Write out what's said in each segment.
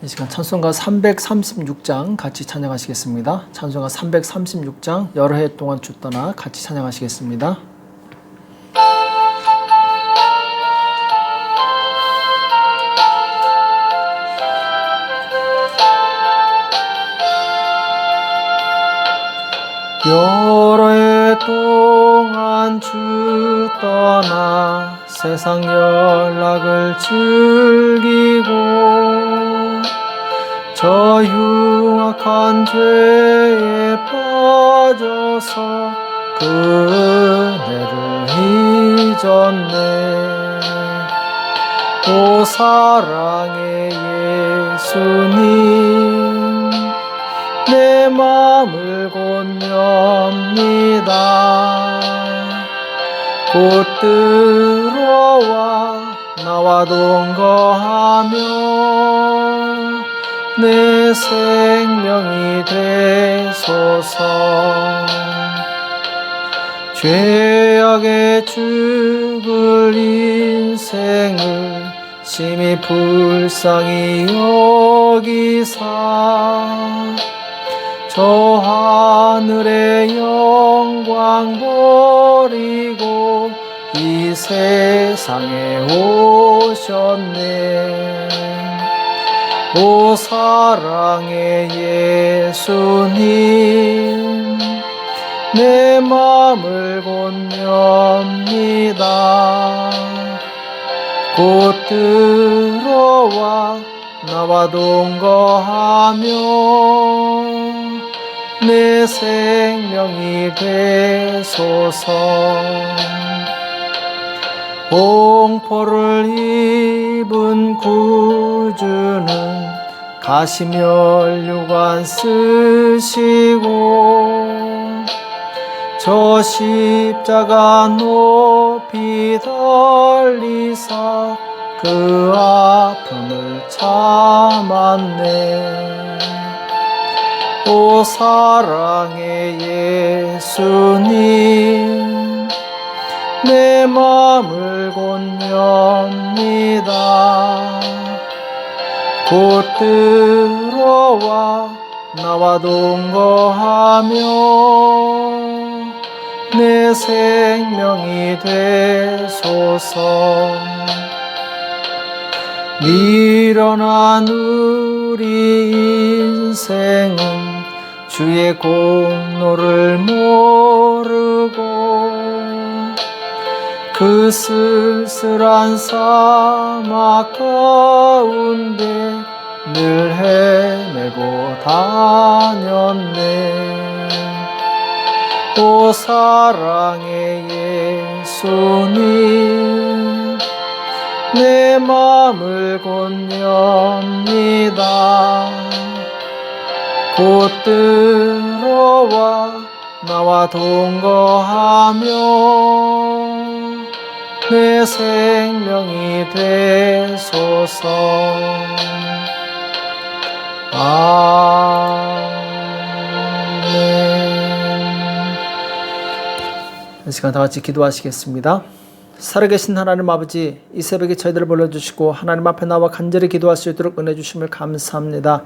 이 시간 찬송가 336장 같이 찬양하시겠습니다. 찬송가 336장 여러 해 동안 주 떠나 같이 찬양하시겠습니다. 여러 해 동안 주 떠나 세상 연락을 즐기고 저 흉악한 죄에 빠져서 그 은혜를 잊었네. 오 사랑의 예수님 내 마음을 곧 엽니다. 곧 들어와 나와 동거하며 내 생명이 되소서. 죄악에 죽을 인생을 심히 불쌍히 여기사 저 하늘의 영광 버리고 이 세상에 오셨네. 오 사랑의 예수님 내 마음을 곧 엽니다. 곧 들어와 나와 동거하며 내 생명이 되소서. 공포를 입은 구주는 가시면류관 쓰시고 저 십자가 높이 달리사 그 아픔을 참았네. 오 사랑의 예수님 내 마음을 곧 엽니다. 곧 들어와 나와 동거하며 내 생명이 되소서. 미련한 우리 인생은 주의 공로를 모르고 그 쓸쓸한 사막 가운데 늘 헤매고 다녔네. 오 사랑의 예수님 내 마음을 곧 엽니다. 곧 들어와 나와 동거하며 내 생명이 되소서. 아멘. 이 시간 다 같이 기도하시겠습니다. 살아계신 하나님 아버지, 이 새벽에 저희들을 불러주시고 하나님 앞에 나와 간절히 기도할 수 있도록 은혜 주심을 감사합니다.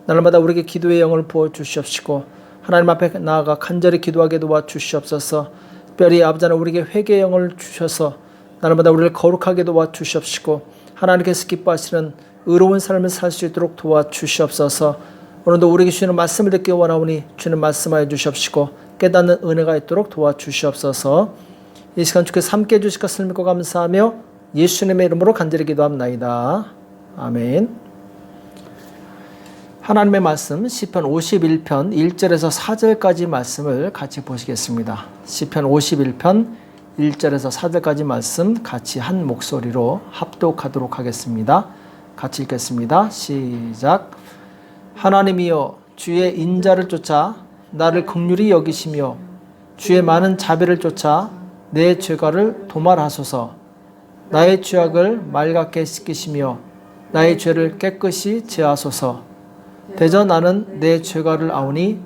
날마다 우리에게 기도의 영을 부어주시옵시고 하나님 앞에 나아가 간절히 기도하게 도와주시옵소서. 특별히 아버지 하나님 우리에게 회개의 영을 주셔서 날마다 우리를 거룩하게 도와주시옵시고 하나님께서 기뻐하시는 의로운 삶을 살 수 있도록 도와주시옵소서. 오늘도 우리에게 주시는 말씀을 듣기 원하오니 주는 말씀하여 주시옵시고 깨닫는 은혜가 있도록 도와주시옵소서. 이 시간 주께서 함께해 주실 것을 믿고 감사하며 예수님의 이름으로 간절히 기도합나이다. 아멘. 하나님의 말씀 시편 51편 1절에서 4절까지 말씀을 같이 보시겠습니다. 시편 51편 1절에서 4절까지 말씀 같이 한 목소리로 합독하도록 하겠습니다. 같이 읽겠습니다. 시작. 하나님이여 주의 인자를 쫓아 나를 긍휼히 여기시며 주의 많은 자비를 쫓아 내 죄가를 도말하소서. 나의 죄악을 맑게 씻기시며 나의 죄를 깨끗이 제하소서. 대저 나는 내 죄가를 아오니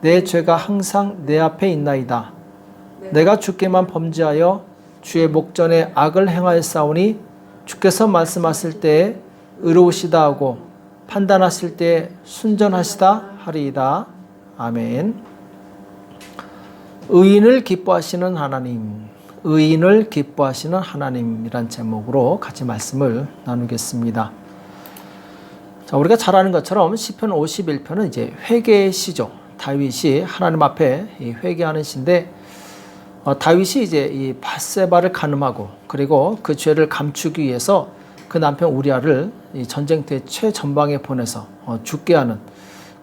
내 죄가 항상 내 앞에 있나이다. 내가 주께만 범죄하여 주의 목전에 악을 행하였사오니 주께서 말씀하실 때에 의로우시다 하고 판단하실 때 순전하시다 하리이다. 아멘. 의인을 기뻐하시는 하나님, 의인을 기뻐하시는 하나님이란 제목으로 같이 말씀을 나누겠습니다. 자, 우리가 잘 아는 것처럼 시편 51편은 이제 회개의 시죠. 다윗이 하나님 앞에 회개하는 시인데, 다윗이 이제 이 밧세바를 간음하고 그리고 그 죄를 감추기 위해서 그 남편 우리아를 이 전쟁터의 최전방에 보내서 죽게 하는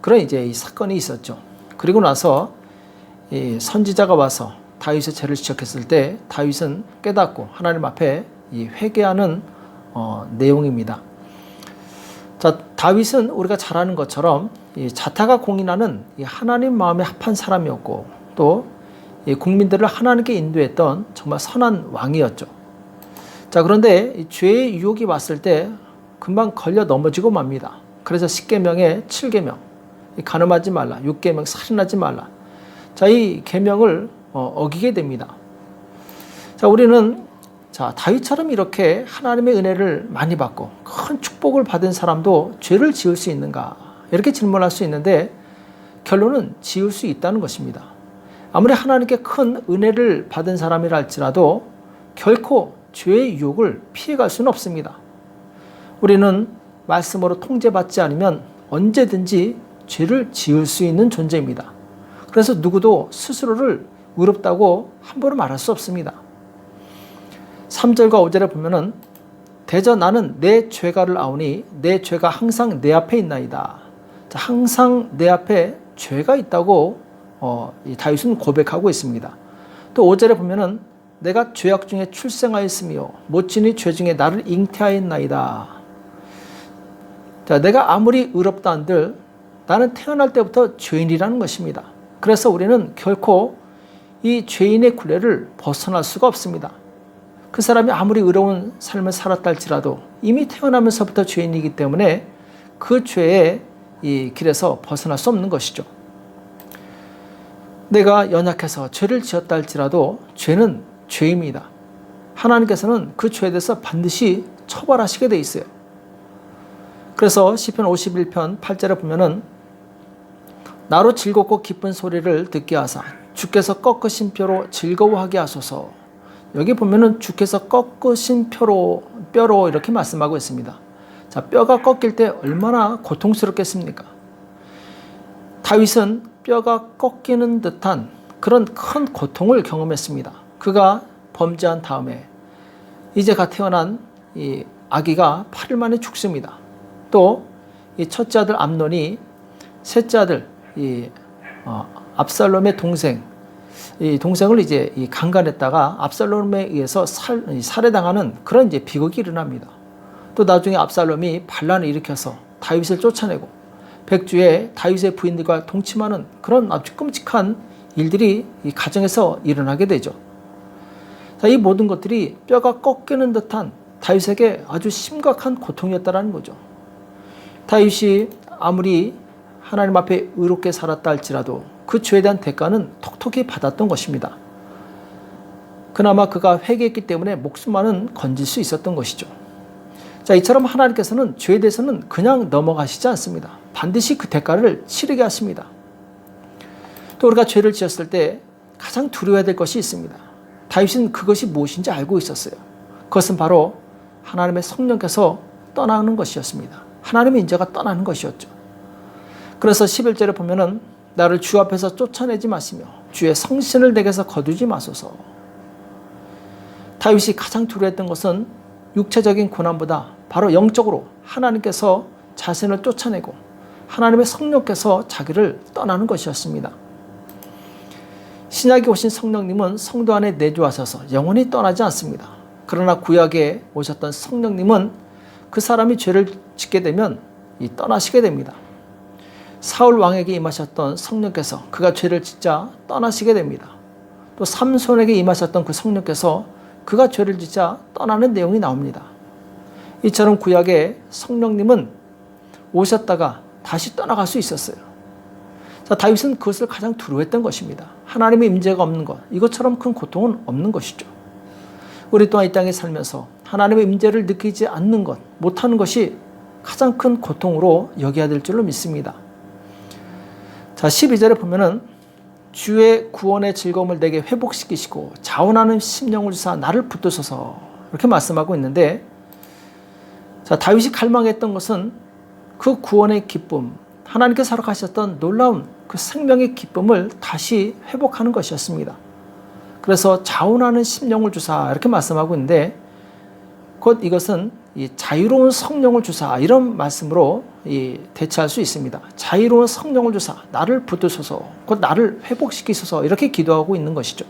그런 이제 이 사건이 있었죠. 그리고 나서 이 선지자가 와서 다윗의 죄를 지적했을 때 다윗은 깨닫고 하나님 앞에 이 회개하는 내용입니다. 자, 다윗은 우리가 잘 아는 것처럼 이 자타가 공인하는 이 하나님 마음에 합한 사람이었고 또 이 국민들을 하나님께 인도했던 정말 선한 왕이었죠. 자, 그런데 이 죄의 유혹이 왔을 때 금방 걸려 넘어지고 맙니다. 그래서 10계명에 7계명, 간음하지 말라, 6계명 살인하지 말라. 자, 이 계명을 어기게 됩니다. 자, 우리는 다윗처럼 이렇게 하나님의 은혜를 많이 받고 큰 축복을 받은 사람도 죄를 지을 수 있는가? 이렇게 질문할 수 있는데 결론은 지을 수 있다는 것입니다. 아무리 하나님께 큰 은혜를 받은 사람이라 할지라도 결코 죄의 유혹을 피해갈 수는 없습니다. 우리는 말씀으로 통제받지 않으면 언제든지 죄를 지을 수 있는 존재입니다. 그래서 누구도 스스로를 의롭다고 함부로 말할 수 없습니다. 3절과 5절에 보면은 대저 나는 내 죄가를 아오니 내 죄가 항상 내 앞에 있나이다. 자, 항상 내 앞에 죄가 있다고 이 다윗은 고백하고 있습니다. 또 5절에 보면은 내가 죄악 중에 출생하였으며 모친이 죄 중에 나를 잉태하였나이다. 자, 내가 아무리 의롭다 한들 나는 태어날 때부터 죄인이라는 것입니다. 그래서 우리는 결코 이 죄인의 굴레를 벗어날 수가 없습니다. 그 사람이 아무리 의로운 삶을 살았다 할지라도 이미 태어나면서부터 죄인이기 때문에 그 죄의 이 길에서 벗어날 수 없는 것이죠. 내가 연약해서 죄를 지었다 할지라도 죄는 죄입니다. 하나님께서는 그 죄에 대해서 반드시 처벌하시게 돼 있어요. 그래서 시편 51편 8절에 보면은 나로 즐겁고 기쁜 소리를 듣게 하사 주께서 꺾으신 뼈로 즐거워하게 하소서. 여기 보면은 주께서 꺾으신 뼈로 이렇게 말씀하고 있습니다. 자, 뼈가 꺾일 때 얼마나 고통스럽겠습니까? 다윗은 뼈가 꺾이는 듯한 그런 큰 고통을 경험했습니다. 그가 범죄한 다음에 이제 갓 태어난 이 아기가 8일 만에 죽습니다. 또 이 첫째 아들 암논이 셋째 아들 압살롬의 동생, 이 동생을 이제 강간했다가 압살롬에 의해서 살해당하는 그런 이제 비극이 일어납니다. 또 나중에 압살롬이 반란을 일으켜서 다윗을 쫓아내고 백주에 다윗의 부인들과 동침하는 그런 아주 끔찍한 일들이 이 가정에서 일어나게 되죠. 자, 이 모든 것들이 뼈가 꺾이는 듯한 다윗에게 아주 심각한 고통이었다는 거죠. 다윗이 아무리 하나님 앞에 의롭게 살았다 할지라도 그 죄에 대한 대가는 톡톡히 받았던 것입니다. 그나마 그가 회개했기 때문에 목숨만은 건질 수 있었던 것이죠. 자, 이처럼 하나님께서는 죄에 대해서는 그냥 넘어가시지 않습니다. 반드시 그 대가를 치르게 하십니다. 또 우리가 죄를 지었을 때 가장 두려워야 될 것이 있습니다. 다윗은 그것이 무엇인지 알고 있었어요. 그것은 바로 하나님의 성령께서 떠나는 것이었습니다. 하나님의 인자가 떠나는 것이었죠. 그래서 11절에 보면은 나를 주 앞에서 쫓아내지 마시며 주의 성신을 내게서 거두지 마소서. 다윗이 가장 두려워했던 것은 육체적인 고난보다 바로 영적으로 하나님께서 자신을 쫓아내고 하나님의 성령께서 자기를 떠나는 것이었습니다. 신약에 오신 성령님은 성도 안에 내주하셔서 영원히 떠나지 않습니다. 그러나 구약에 오셨던 성령님은 그 사람이 죄를 짓게 되면 떠나시게 됩니다. 사울 왕에게 임하셨던 성령께서 그가 죄를 짓자 떠나시게 됩니다. 또 삼손에게 임하셨던 그 성령께서 그가 죄를 짓자 떠나는 내용이 나옵니다. 이처럼 구약에 성령님은 오셨다가 다시 떠나갈 수 있었어요. 자, 다윗은 그것을 가장 두려워했던 것입니다. 하나님의 임재가 없는 것, 이것처럼 큰 고통은 없는 것이죠. 우리 또한 이 땅에 살면서 하나님의 임재를 느끼지 않는 것, 못하는 것이 가장 큰 고통으로 여겨야 될 줄로 믿습니다. 자, 12절에 보면은 주의 구원의 즐거움을 내게 회복시키시고 자원하는 심령을 주사 나를 붙드소서 이렇게 말씀하고 있는데, 자, 다윗이 갈망했던 것은 그 구원의 기쁨, 하나님께서 허락하셨던 놀라운 그 생명의 기쁨을 다시 회복하는 것이었습니다. 그래서 자원하는 심령을 주사 이렇게 말씀하고 있는데, 곧 이것은 이 자유로운 성령을 주사 이런 말씀으로 대체할 수 있습니다. 자유로운 성령을 주사 나를 붙드소서, 곧 나를 회복시키소서 이렇게 기도하고 있는 것이죠.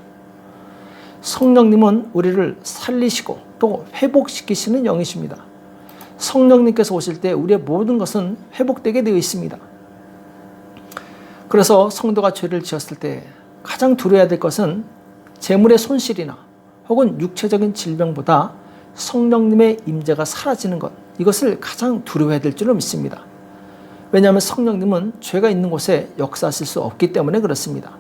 성령님은 우리를 살리시고 또 회복시키시는 영이십니다. 성령님께서 오실 때 우리의 모든 것은 회복되게 되어 있습니다. 그래서 성도가 죄를 지었을 때 가장 두려워야 될 것은 재물의 손실이나 혹은 육체적인 질병보다 성령님의 임재가 사라지는 것, 이것을 가장 두려워해야 될 줄로 믿습니다. 왜냐하면 성령님은 죄가 있는 곳에 역사하실 수 없기 때문에 그렇습니다.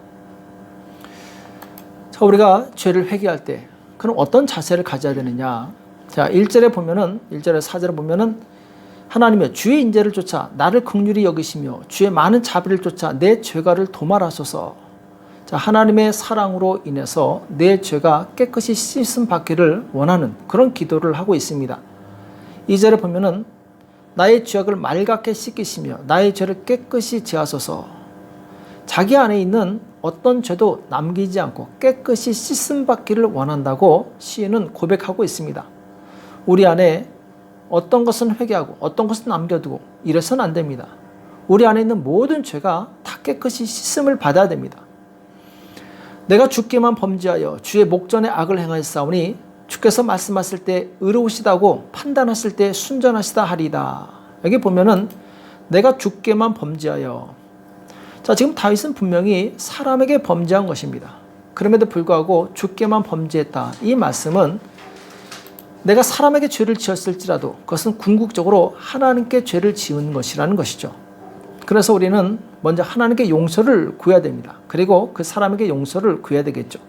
자, 우리가 죄를 회개할 때 그럼 어떤 자세를 가져야 되느냐? 자, 1절에 보면은 1절에 4절에 보면은 하나님이여 주의 인재를 쫓아 나를 긍휼히 여기시며 주의 많은 자비를 쫓아 내 죄가를 도말하소서. 자, 하나님의 사랑으로 인해서 내 죄가 깨끗이 씻음 받기를 원하는 그런 기도를 하고 있습니다. 2절에 보면은 나의 죄악을 맑게 씻기시며 나의 죄를 깨끗이 제하소서. 자기 안에 있는 어떤 죄도 남기지 않고 깨끗이 씻음 받기를 원한다고 시인은 고백하고 있습니다. 우리 안에 어떤 것은 회개하고 어떤 것은 남겨두고 이래서는 안 됩니다. 우리 안에 있는 모든 죄가 다 깨끗이 씻음을 받아야 됩니다. 내가 주께만 범죄하여 주의 목전에 악을 행하였사오니 주께서 말씀하실 때 의로우시다고 판단하실 때 순전하시다 하리이다. 여기 보면은 내가 주께만 범죄하여, 자, 지금 다윗은 분명히 사람에게 범죄한 것입니다. 그럼에도 불구하고 주께만 범죄했다. 이 말씀은 내가 사람에게 죄를 지었을지라도 그것은 궁극적으로 하나님께 죄를 지은 것이라는 것이죠. 그래서 우리는 먼저 하나님께 용서를 구해야 됩니다. 그리고 그 사람에게 용서를 구해야 되겠죠.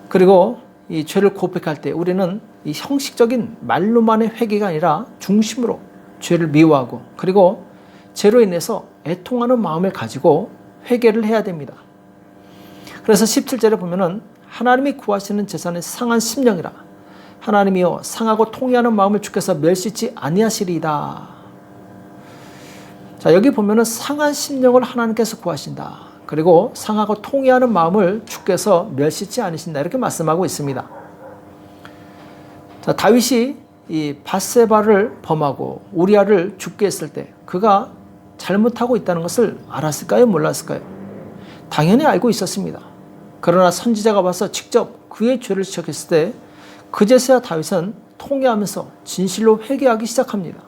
그리고 이 죄를 고백할 때 우리는 이 형식적인 말로만의 회개가 아니라 중심으로 죄를 미워하고 그리고 죄로 인해서 애통하는 마음을 가지고 회개를 해야 됩니다. 그래서 17절에 보면은 하나님이 구하시는 재산은 상한 심령이라 하나님이여 상하고 통회하는 마음을 주께서 멸시치 아니하시리이다. 자, 여기 보면은 상한 심령을 하나님께서 구하신다. 그리고 상하고 통회하는 마음을 주께서 멸시치 않으신다. 이렇게 말씀하고 있습니다. 자, 다윗이 이 밧세바를 범하고 우리아를 죽게 했을 때 그가 잘못하고 있다는 것을 알았을까요? 몰랐을까요? 당연히 알고 있었습니다. 그러나 선지자가 와서 직접 그의 죄를 지적했을 때 그제서야 다윗은 통회하면서 진실로 회개하기 시작합니다.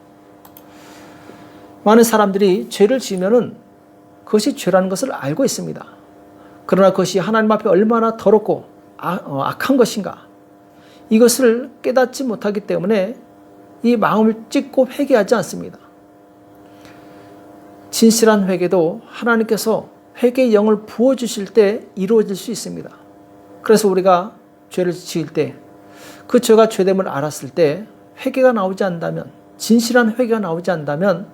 많은 사람들이 죄를 지으면은 그것이 죄라는 것을 알고 있습니다. 그러나 그것이 하나님 앞에 얼마나 더럽고 악한 것인가, 이것을 깨닫지 못하기 때문에 이 마음을 찢고 회개하지 않습니다. 진실한 회개도 하나님께서 회개의 영을 부어주실 때 이루어질 수 있습니다. 그래서 우리가 죄를 지을 때 그 죄가 죄됨을 알았을 때 회개가 나오지 않는다면, 진실한 회개가 나오지 않는다면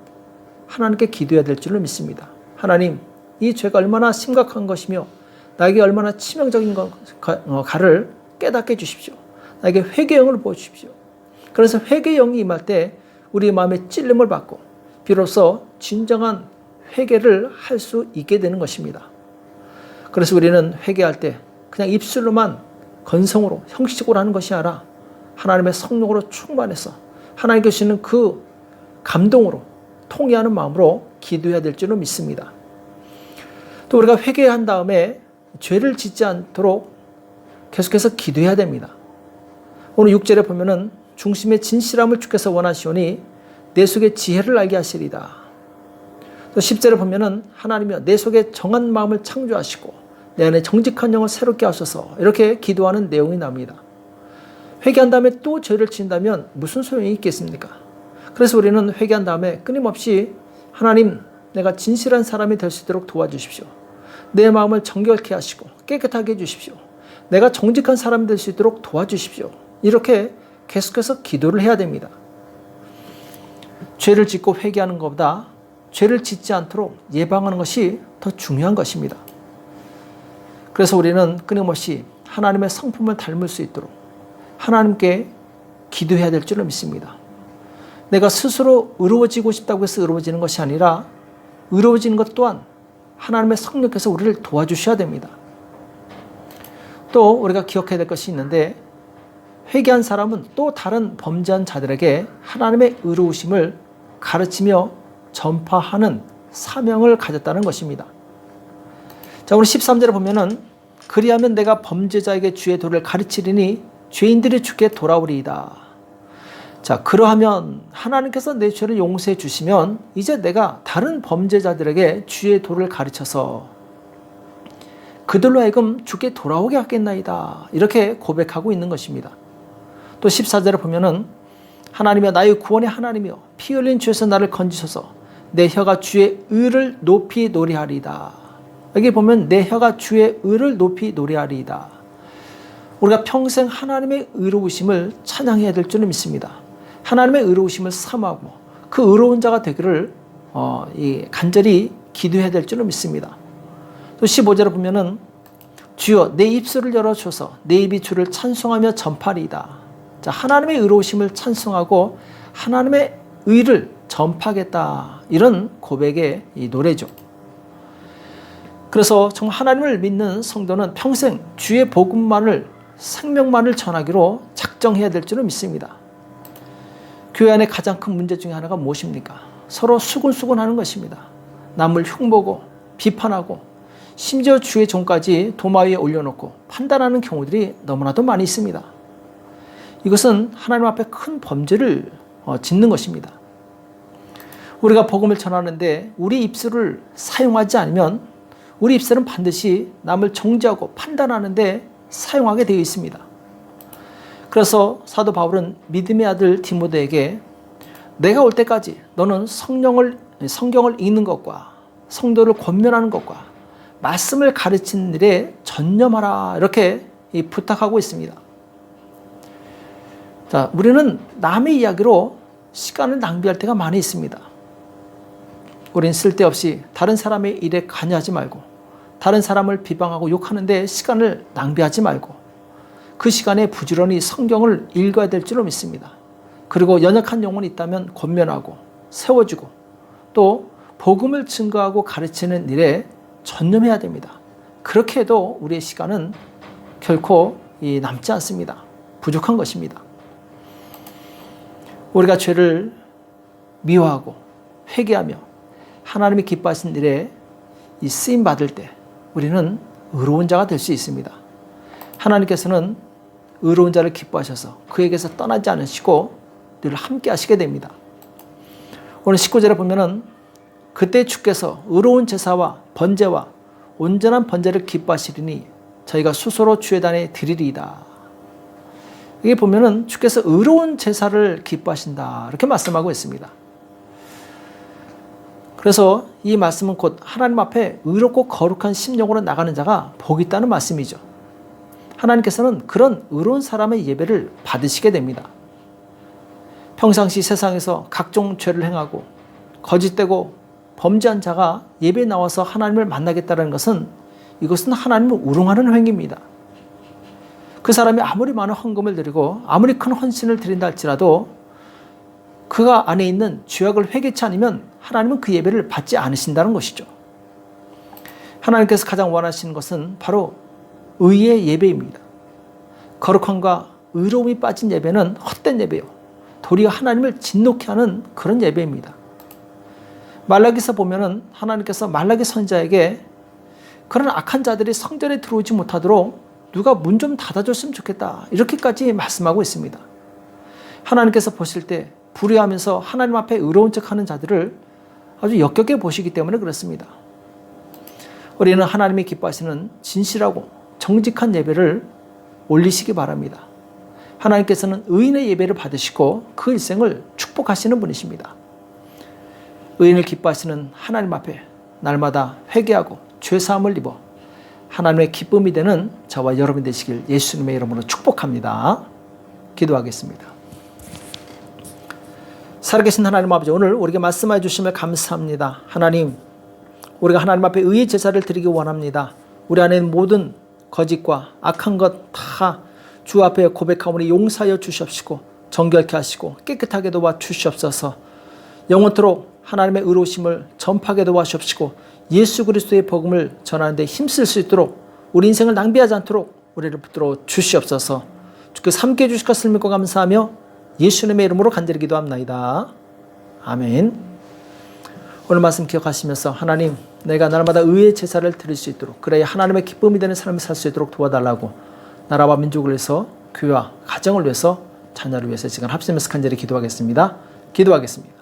하나님께 기도해야 될 줄로 믿습니다. 하나님, 이 죄가 얼마나 심각한 것이며 나에게 얼마나 치명적인 가를 깨닫게 해주십시오. 나에게 회개의 영을 부어주십시오. 그래서 회개의 영이 임할 때 우리 마음에 찔림을 받고 비로소 진정한 회개를 할 수 있게 되는 것입니다. 그래서 우리는 회개할 때 그냥 입술로만 건성으로 형식적으로 하는 것이 아니라 하나님의 성령으로 충만해서 하나님께 주시는 그 감동으로 통회하는 마음으로 기도해야 될 줄로 믿습니다. 또 우리가 회개한 다음에 죄를 짓지 않도록 계속해서 기도해야 됩니다. 오늘 6절에 보면은 중심의 진실함을 주께서 원하시오니 내 속에 지혜를 알게 하시리다. 또 10절에 보면은 하나님이여 내 속에 정한 마음을 창조하시고 내 안에 정직한 영을 새롭게 하소서, 이렇게 기도하는 내용이 나옵니다. 회개한 다음에 또 죄를 지은다면 무슨 소용이 있겠습니까? 그래서 우리는 회개한 다음에 끊임없이 하나님, 내가 진실한 사람이 될 수 있도록 도와주십시오. 내 마음을 정결케 하시고 깨끗하게 해주십시오. 내가 정직한 사람이 될 수 있도록 도와주십시오. 이렇게 계속해서 기도를 해야 됩니다. 죄를 짓고 회개하는 것보다 죄를 짓지 않도록 예방하는 것이 더 중요한 것입니다. 그래서 우리는 끊임없이 하나님의 성품을 닮을 수 있도록 하나님께 기도해야 될 줄을 믿습니다. 내가 스스로 의로워지고 싶다고 해서 의로워지는 것이 아니라 의로워지는 것 또한 하나님의 성령께서 우리를 도와주셔야 됩니다. 또 우리가 기억해야 될 것이 있는데, 회개한 사람은 또 다른 범죄한 자들에게 하나님의 의로우심을 가르치며 전파하는 사명을 가졌다는 것입니다. 자, 우리 13절에 보면은 그리하면 내가 범죄자에게 주의 도를 가르치리니 죄인들이 주께 돌아오리이다. 자, 그러하면 하나님께서 내 죄를 용서해 주시면 이제 내가 다른 범죄자들에게 주의 도를 가르쳐서 그들로 하여금 주께 돌아오게 하겠나이다. 이렇게 고백하고 있는 것입니다. 또 14절에 보면은 하나님이여 나의 구원의 하나님이여 피 흘린 죄에서 나를 건지소서 내 혀가 주의 의를 높이 노래하리이다. 여기 보면 내 혀가 주의 의를 높이 노래하리이다. 우리가 평생 하나님의 의로우심을 찬양해야 될 줄을 믿습니다. 하나님의 의로우심을 사모하고 그 의로운 자가 되기를 간절히 기도해야 될 줄을 믿습니다. 또 15절에 보면은 주여 내 입술을 열어줘서 내 입이 주를 찬송하며 전파리이다. 자, 하나님의 의로우심을 찬송하고 하나님의 의를 전파하겠다. 이런 고백의 이 노래죠. 그래서 정말 하나님을 믿는 성도는 평생 주의 복음만을 생명만을 전하기로 작정해야 될 줄을 믿습니다. 교회 안에 가장 큰 문제 중에 하나가 무엇입니까? 서로 수군수군하는 것입니다. 남을 흉보고 비판하고 심지어 주의 종까지 도마 위에 올려놓고 판단하는 경우들이 너무나도 많이 있습니다. 이것은 하나님 앞에 큰 범죄를 짓는 것입니다. 우리가 복음을 전하는데 우리 입술을 사용하지 않으면 우리 입술은 반드시 남을 정죄하고 판단하는데 사용하게 되어 있습니다. 그래서 사도 바울은 믿음의 아들 디모데에게 내가 올 때까지 너는 성경을 읽는 것과 성도를 권면하는 것과 말씀을 가르치는 일에 전념하라 이렇게 부탁하고 있습니다. 자, 우리는 남의 이야기로 시간을 낭비할 때가 많이 있습니다. 우린 쓸데없이 다른 사람의 일에 관여하지 말고 다른 사람을 비방하고 욕하는데 시간을 낭비하지 말고 그 시간에 부지런히 성경을 읽어야 될 줄로 믿습니다. 그리고 연약한 영혼이 있다면 권면하고 세워주고 또 복음을 증거하고 가르치는 일에 전념해야 됩니다. 그렇게 해도 우리의 시간은 결코 남지 않습니다. 부족한 것입니다. 우리가 죄를 미워하고 회개하며 하나님이 기뻐하신 일에 쓰임 받을 때 우리는 의로운 자가 될 수 있습니다. 하나님께서는 의로운 자를 기뻐하셔서 그에게서 떠나지 않으시고 늘 함께 하시게 됩니다. 오늘 19절에 보면은 그때 주께서 의로운 제사와 번제와 온전한 번제를 기뻐하시리니 저희가 수소로 주의 단에 드리리이다. 이게 보면은 주께서 의로운 제사를 기뻐하신다 이렇게 말씀하고 있습니다. 그래서 이 말씀은 곧 하나님 앞에 의롭고 거룩한 심령으로 나가는 자가 복이 있다는 말씀이죠. 하나님께서는 그런 의로운 사람의 예배를 받으시게 됩니다. 평상시 세상에서 각종 죄를 행하고 거짓되고 범죄한 자가 예배에 나와서 하나님을 만나겠다는 것은 이것은 하나님을 우롱하는 행위입니다. 그 사람이 아무리 많은 헌금을 드리고 아무리 큰 헌신을 드린다 할지라도 그가 안에 있는 죄악을 회개치 않으면 하나님은 그 예배를 받지 않으신다는 것이죠. 하나님께서 가장 원하시는 것은 바로 의의 예배입니다. 거룩함과 의로움이 빠진 예배는 헛된 예배요. 도리어 하나님을 진노케 하는 그런 예배입니다. 말라기서 보면은 하나님께서 말라기 선지자에게 그런 악한 자들이 성전에 들어오지 못하도록 누가 문 좀 닫아줬으면 좋겠다. 이렇게까지 말씀하고 있습니다. 하나님께서 보실 때 불의하면서 하나님 앞에 의로운 척하는 자들을 아주 역겹게 보시기 때문에 그렇습니다. 우리는 하나님이 기뻐하시는 진실하고 정직한 예배를 올리시기 바랍니다. 하나님께서는 의인의 예배를 받으시고 그 일생을 축복하시는 분이십니다. 의인을 기뻐하시는 하나님 앞에 날마다 회개하고 죄사함을 입어 하나님의 기쁨이 되는 저와 여러분 되시길 예수님의 이름으로 축복합니다. 기도하겠습니다. 살아계신 하나님 아버지, 오늘 우리에게 말씀해 주심을 감사합니다. 하나님, 우리가 하나님 앞에 의의 제사를 드리기 원합니다. 우리 안에 있는 모든 거짓과 악한 것 다 주 앞에 고백하오니 용서하여 주시옵시고 정결케 하시고 깨끗하게 도와 주시옵소서. 영원토록 하나님의 의로우심을 전파하게 도와주시옵시고 예수 그리스도의 복음을 전하는 데 힘쓸 수 있도록 우리 인생을 낭비하지 않도록 우리를 붙들어 주시옵소서. 주께서 함께해 주실 것을 믿고 감사하며 예수님의 이름으로 간절히 기도합나이다. 아멘. 오늘 말씀 기억하시면서 하나님, 내가 날마다 의의 제사를 드릴 수 있도록, 그래야 하나님의 기쁨이 되는 삶을 살 수 있도록 도와달라고 나라와 민족을 위해서, 교회와 가정을 위해서, 자녀를 위해서 지금 합심해서 간절히 기도하겠습니다. 기도하겠습니다.